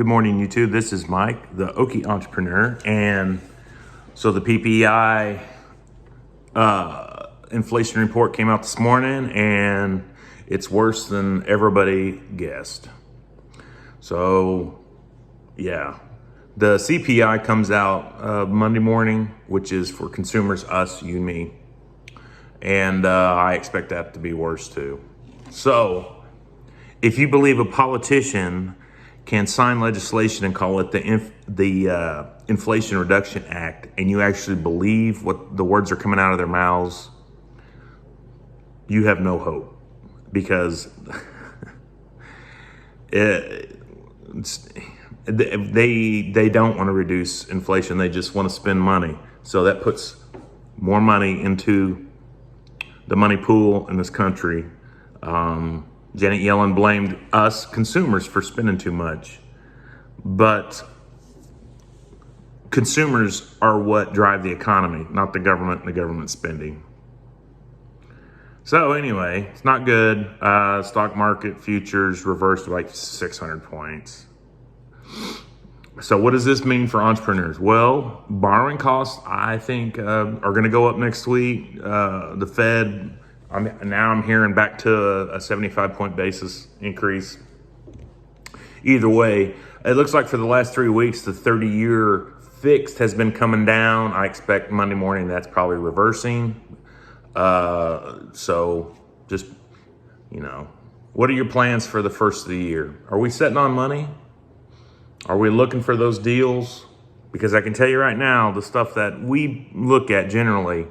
Good morning, YouTube. This is Mike, the Okie entrepreneur. And so the PPI inflation report came out this morning, and it's worse than everybody guessed. So, yeah. The CPI comes out Monday morning, which is for consumers, us, you, and me. And I expect that to be worse too. So, if you believe a politician can sign legislation and call it the Inflation Reduction Act, and you actually believe what the words are coming out of their mouths, you have no hope, because they don't want to reduce inflation. They just want to spend money. So that puts more money into the money pool in this country. Janet Yellen blamed us consumers for spending too much, but consumers are what drive the economy, not the government and the government spending. So anyway, it's not good. Stock market futures reversed like 600 points. So what does this mean for entrepreneurs? Well, borrowing costs, I think, are going to go up next week. The Fed, I'm hearing back to a 75-point basis increase. Either way, it looks like for the last 3 weeks, the 30-year fixed has been coming down. I expect Monday morning that's probably reversing. So just, what are your plans for the first of the year? Are we sitting on money? Are we looking for those deals? Because I can tell you right now, the stuff that we look at generally,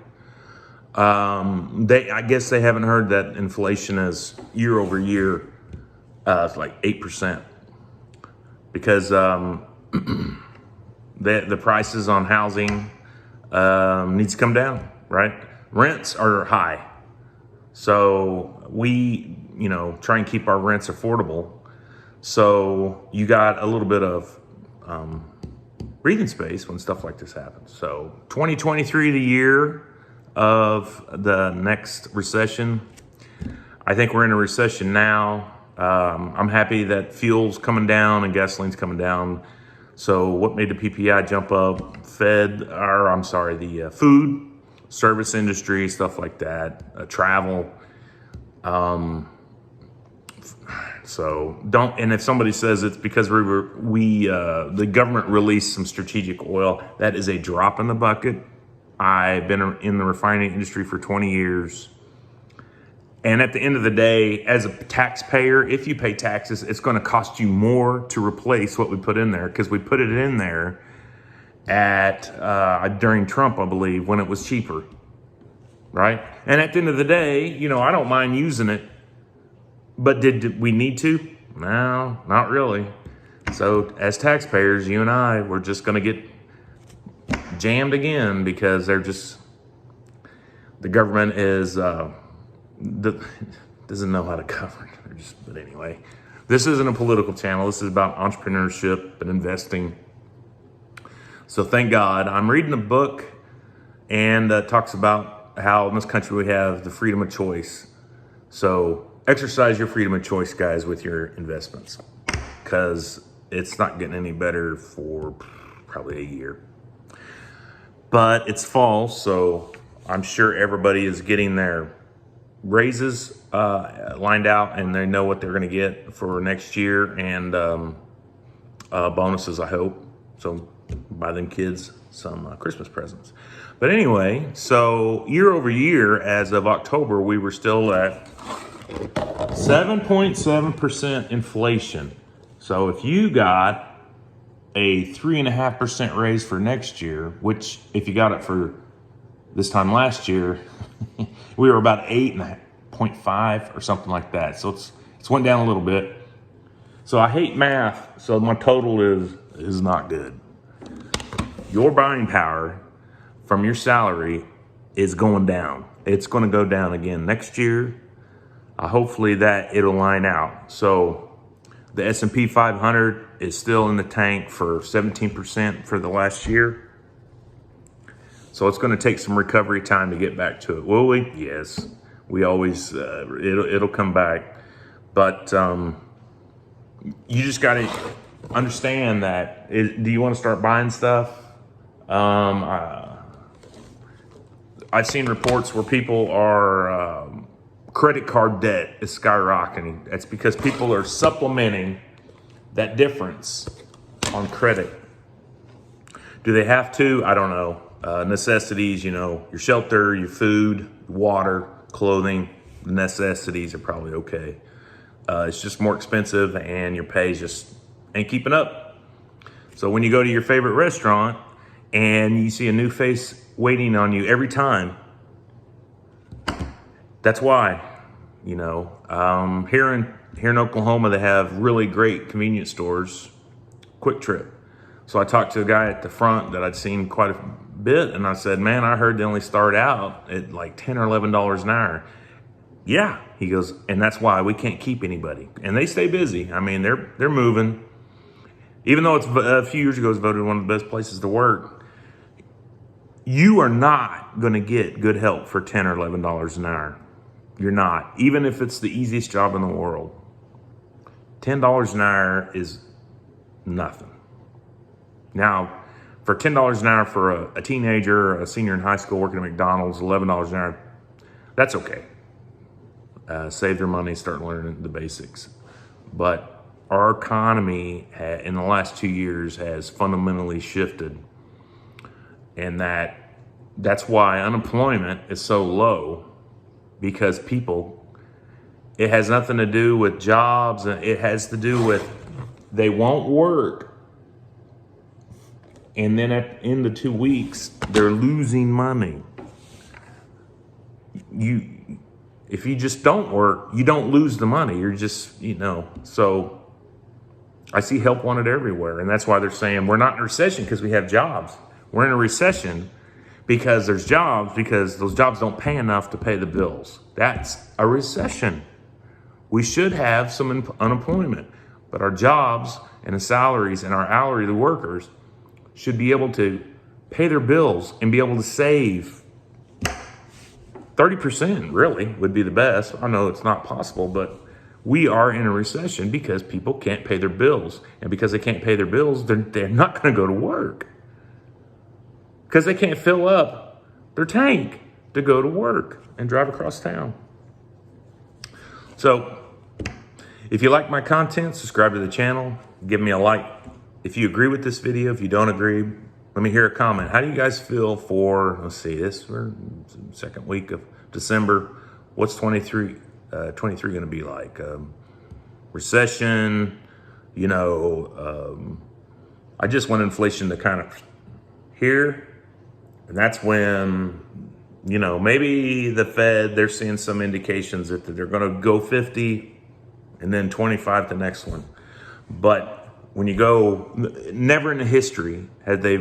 I guess they haven't heard that inflation is year over year, it's like 8%, because the prices on housing needs to come down, right? Rents are high, so we try and keep our rents affordable. So you got a little bit of breathing space when stuff like this happens. So 2023, the year of the next recession. I think we're in a recession now. I'm happy that fuel's coming down and gasoline's coming down. So what made the PPI jump up? The food, service industry, stuff like that, travel. So and if somebody says it's because the government released some strategic oil, that is a drop in the bucket. I've been in the refining industry for 20 years. And at the end of the day, as a taxpayer, if you pay taxes, it's going to cost you more to replace what we put in there, because we put it in there during Trump, I believe, when it was cheaper, right? And at the end of the day, I don't mind using it, but did we need to? No, not really. So as taxpayers, you and I, we're just going to get jammed again, because the government doesn't know how to govern. But anyway, this isn't a political channel. This is about entrepreneurship and investing. So thank God. I'm reading a book, and talks about how in this country we have the freedom of choice. So exercise your freedom of choice, guys, with your investments, because it's not getting any better for probably a year. But it's fall, so I'm sure everybody is getting their raises lined out, and they know what they're going to get for next year, and bonuses, I hope. So buy them kids some Christmas presents. But anyway, so year over year, as of October, we were still at 7.7% inflation. So if you got a 3.5% raise for next year, which if you got it for this time last year, we were about 8.5 or something like that. So it's went down a little bit. So I hate math, so my total is not good. Your buying power from your salary is going down. It's going to go down again next year. Hopefully that it'll line out. So the S&P 500 is still in the tank for 17% for the last year. So it's going to take some recovery time to get back to it. Will we? Yes. We always, it'll come back. But you just got to understand that. Do you want to start buying stuff? I've seen reports where people are, credit card debt is skyrocketing. That's because people are supplementing that difference on credit. Do they have to? I don't know. Necessities, your shelter, your food, water, clothing, the necessities are probably okay. It's just more expensive and your pay just ain't keeping up. So when you go to your favorite restaurant and you see a new face waiting on you every time, that's why, here in Oklahoma, they have really great convenience stores, Quick Trip. So I talked to a guy at the front that I'd seen quite a bit, and I said, man, I heard they only start out at like $10 or $11 an hour. Yeah, he goes, and that's why we can't keep anybody. And they stay busy. I mean, they're moving. Even though it's a few years ago, it was voted one of the best places to work, you are not going to get good help for $10 or $11 an hour. You're not, even if it's the easiest job in the world. $10 an hour is nothing. Now, for $10 an hour for a teenager, a senior in high school working at McDonald's, $11 an hour, that's okay. Save their money, start learning the basics. But our economy in the last 2 years has fundamentally shifted. And that's why unemployment is so low, because it has nothing to do with jobs. It has to do with they won't work. And then in the 2 weeks, they're losing money. If you just don't work, you don't lose the money. You're just, so I see help wanted everywhere. And that's why they're saying we're not in a recession because we have jobs. We're in a recession because there's jobs, because those jobs don't pay enough to pay the bills. That's a recession. We should have some unemployment, but our jobs and the salaries and our hourly workers should be able to pay their bills and be able to save 30% really would be the best. I know it's not possible, but we are in a recession because people can't pay their bills. And because they can't pay their bills, they're not going to go to work. Because they can't fill up their tank to go to work and drive across town. So if you like my content, subscribe to the channel, give me a like. If you agree with this video, if you don't agree, let me hear a comment. How do you guys feel for, we're second week of December. What's 23 going to be like? Recession, I just want inflation to kind of here. And that's when, maybe the Fed, they're seeing some indications that they're going to go 50 and then 25 the next one. But when you go, never in the history had they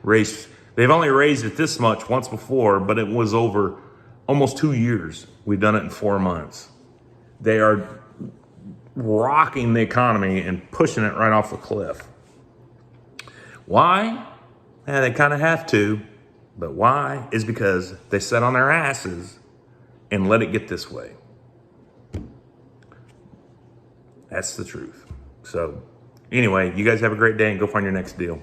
raised, they've only raised it this much once before, but it was over almost 2 years. We've done it in 4 months. They are rocking the economy and pushing it right off the cliff. Why? Yeah, they kind of have to, but why is because they sat on their asses and let it get this way. That's the truth. So anyway, you guys have a great day and go find your next deal.